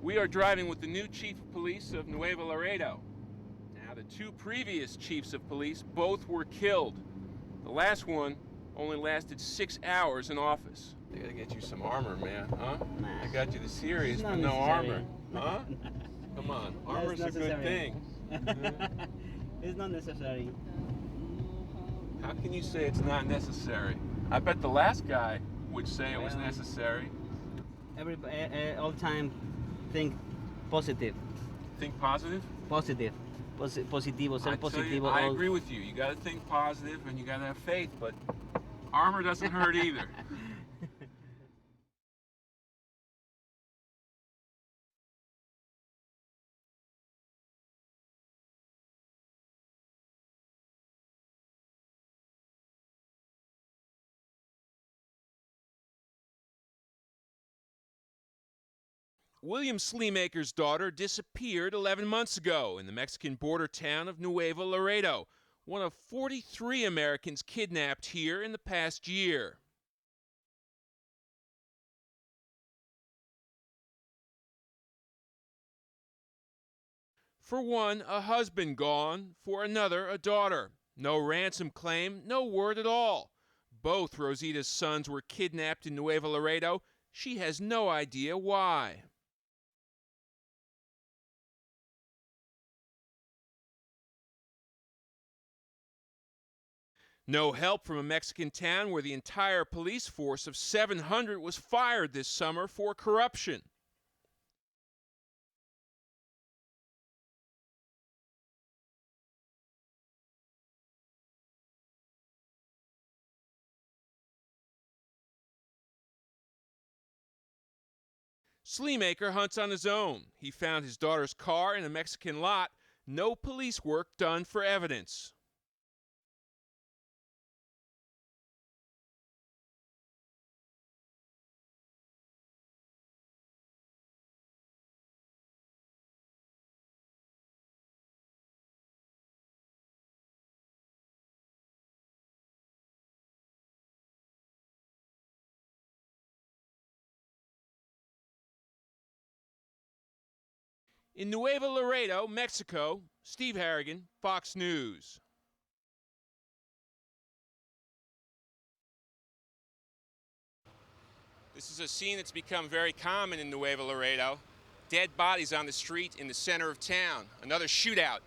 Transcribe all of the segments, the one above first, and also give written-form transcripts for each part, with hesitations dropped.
We are driving with the new chief of police of Nuevo Laredo. Now, the two previous chiefs of police both were killed. The last one only lasted 6 hours in office. I gotta get you some armor, man, huh? Nah. I got you the series, but no armor, huh? Come on, armor's a good thing. It's not necessary. How can you say it's not necessary? I bet the last guy would say it was necessary. All the time, think positive. Think positive? Positive. Positivo, ser positivo. I agree with you. You gotta think positive and you gotta have faith, but armor doesn't hurt either. William Sleemaker's daughter disappeared 11 months ago in the Mexican border town of Nuevo Laredo, one of 43 Americans kidnapped here in the past year. For one, a husband gone. For another, a daughter. No ransom claim, no word at all. Both Rosita's sons were kidnapped in Nuevo Laredo. She has no idea why. No help from a Mexican town where the entire police force of 700 was fired this summer for corruption. Sleemaker hunts on his own. He found his daughter's car in a Mexican lot. No police work done for evidence. In Nuevo Laredo, Mexico, Steve Harrigan, Fox News. This is a scene that's become very common in Nuevo Laredo. Dead bodies on the street in the center of town. Another shootout.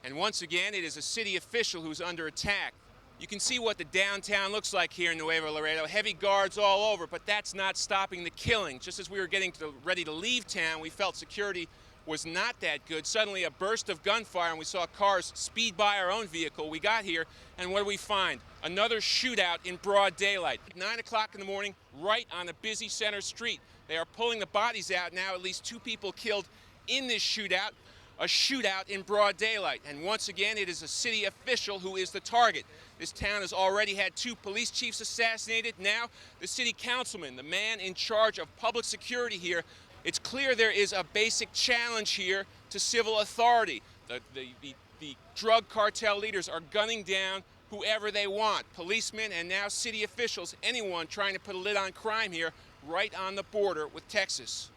And once again, it is a city official who's under attack. You can see what the downtown looks like here in Nuevo Laredo. Heavy guards all over, but that's not stopping the killing. Just as we were getting ready to leave town, we felt security was not that good. Suddenly a burst of gunfire and we saw cars speed by our own vehicle. We got here and what do we find? Another shootout in broad daylight. 9 o'clock in the morning, right on a busy center street. They are pulling the bodies out now, at least 2 people killed in this shootout. A shootout in broad daylight. And once again, it is a city official who is the target. This town has already had 2 police chiefs assassinated. Now, the city councilman, the man in charge of public security here. It's clear there is a basic challenge here to civil authority. The drug cartel leaders are gunning down whoever they want, policemen and now city officials, anyone trying to put a lid on crime here right on the border with Texas.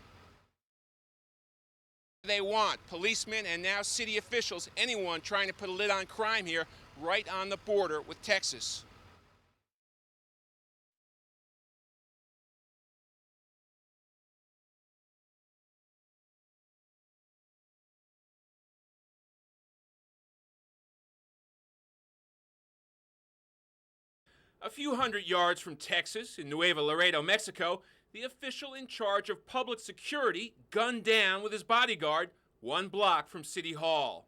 They want, policemen and now city officials, anyone trying to put a lid on crime here right on the border with Texas. A few hundred yards from Texas, in Nuevo Laredo, Mexico, the official in charge of public security gunned down with his bodyguard 1 block from City Hall.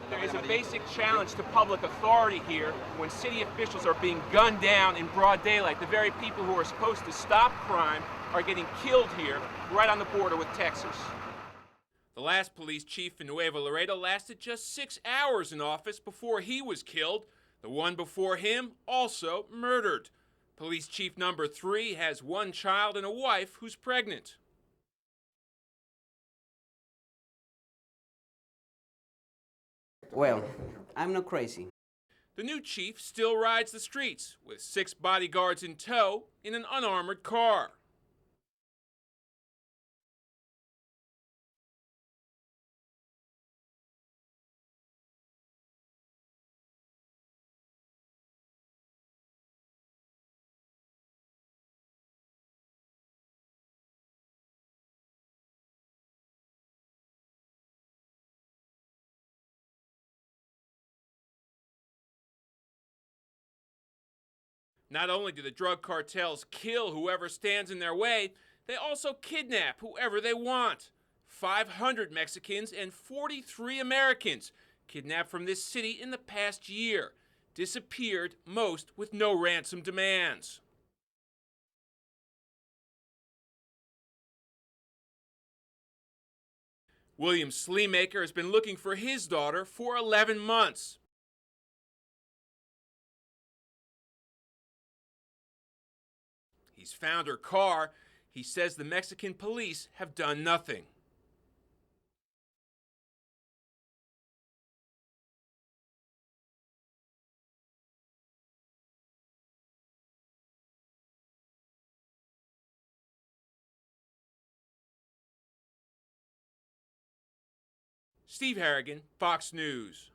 There is a basic challenge to public authority here when city officials are being gunned down in broad daylight. The very people who are supposed to stop crime are getting killed here right on the border with Texas. The last police chief in Nuevo Laredo lasted just 6 hours in office before he was killed. The one before him also murdered. Police chief number 3 has 1 child and a wife who's pregnant. Well, I'm not crazy. The new chief still rides the streets with 6 bodyguards in tow in an unarmored car. Not only do the drug cartels kill whoever stands in their way, they also kidnap whoever they want. 500 Mexicans and 43 Americans kidnapped from this city in the past year, disappeared, most with no ransom demands. William Sleemaker has been looking for his daughter for 11 months. He's found her car. He says the Mexican police have done nothing. Steve Harrigan, Fox News.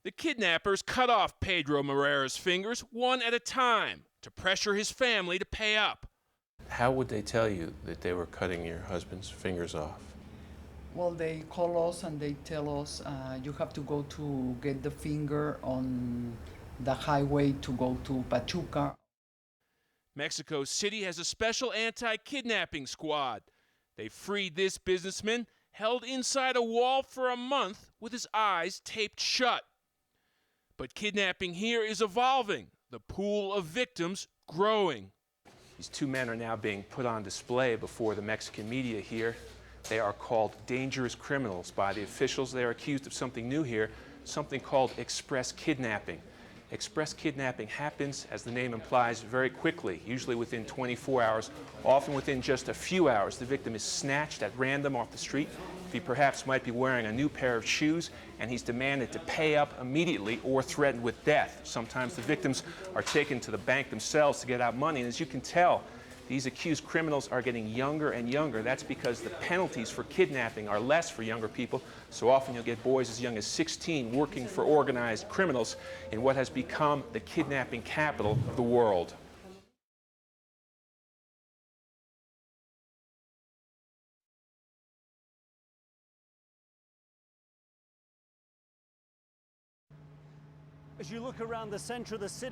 The kidnappers cut off Pedro Morera's fingers one at a time to pressure his family to pay up. How would they tell you that they were cutting your husband's fingers off? Well, they call us and they tell us you have to go to get the finger on the highway to go to Pachuca. Mexico City has a special anti-kidnapping squad. They freed this businessman, held inside a wall for a month with his eyes taped shut. But kidnapping here is evolving, the pool of victims growing. These two men are now being put on display before the Mexican media here. They are called dangerous criminals by the officials. They are accused of something new here, something called express kidnapping. Express kidnapping happens, as the name implies, very quickly, usually within 24 hours, often within just a few hours. The victim is snatched at random off the street. He perhaps might be wearing a new pair of shoes, and he's demanded to pay up immediately or threatened with death. Sometimes the victims are taken to the bank themselves to get out money, and as you can tell, these accused criminals are getting younger and younger. That's because the penalties for kidnapping are less for younger people. So often you'll get boys as young as 16 working for organized criminals in what has become the kidnapping capital of the world. As you look around the center of the city,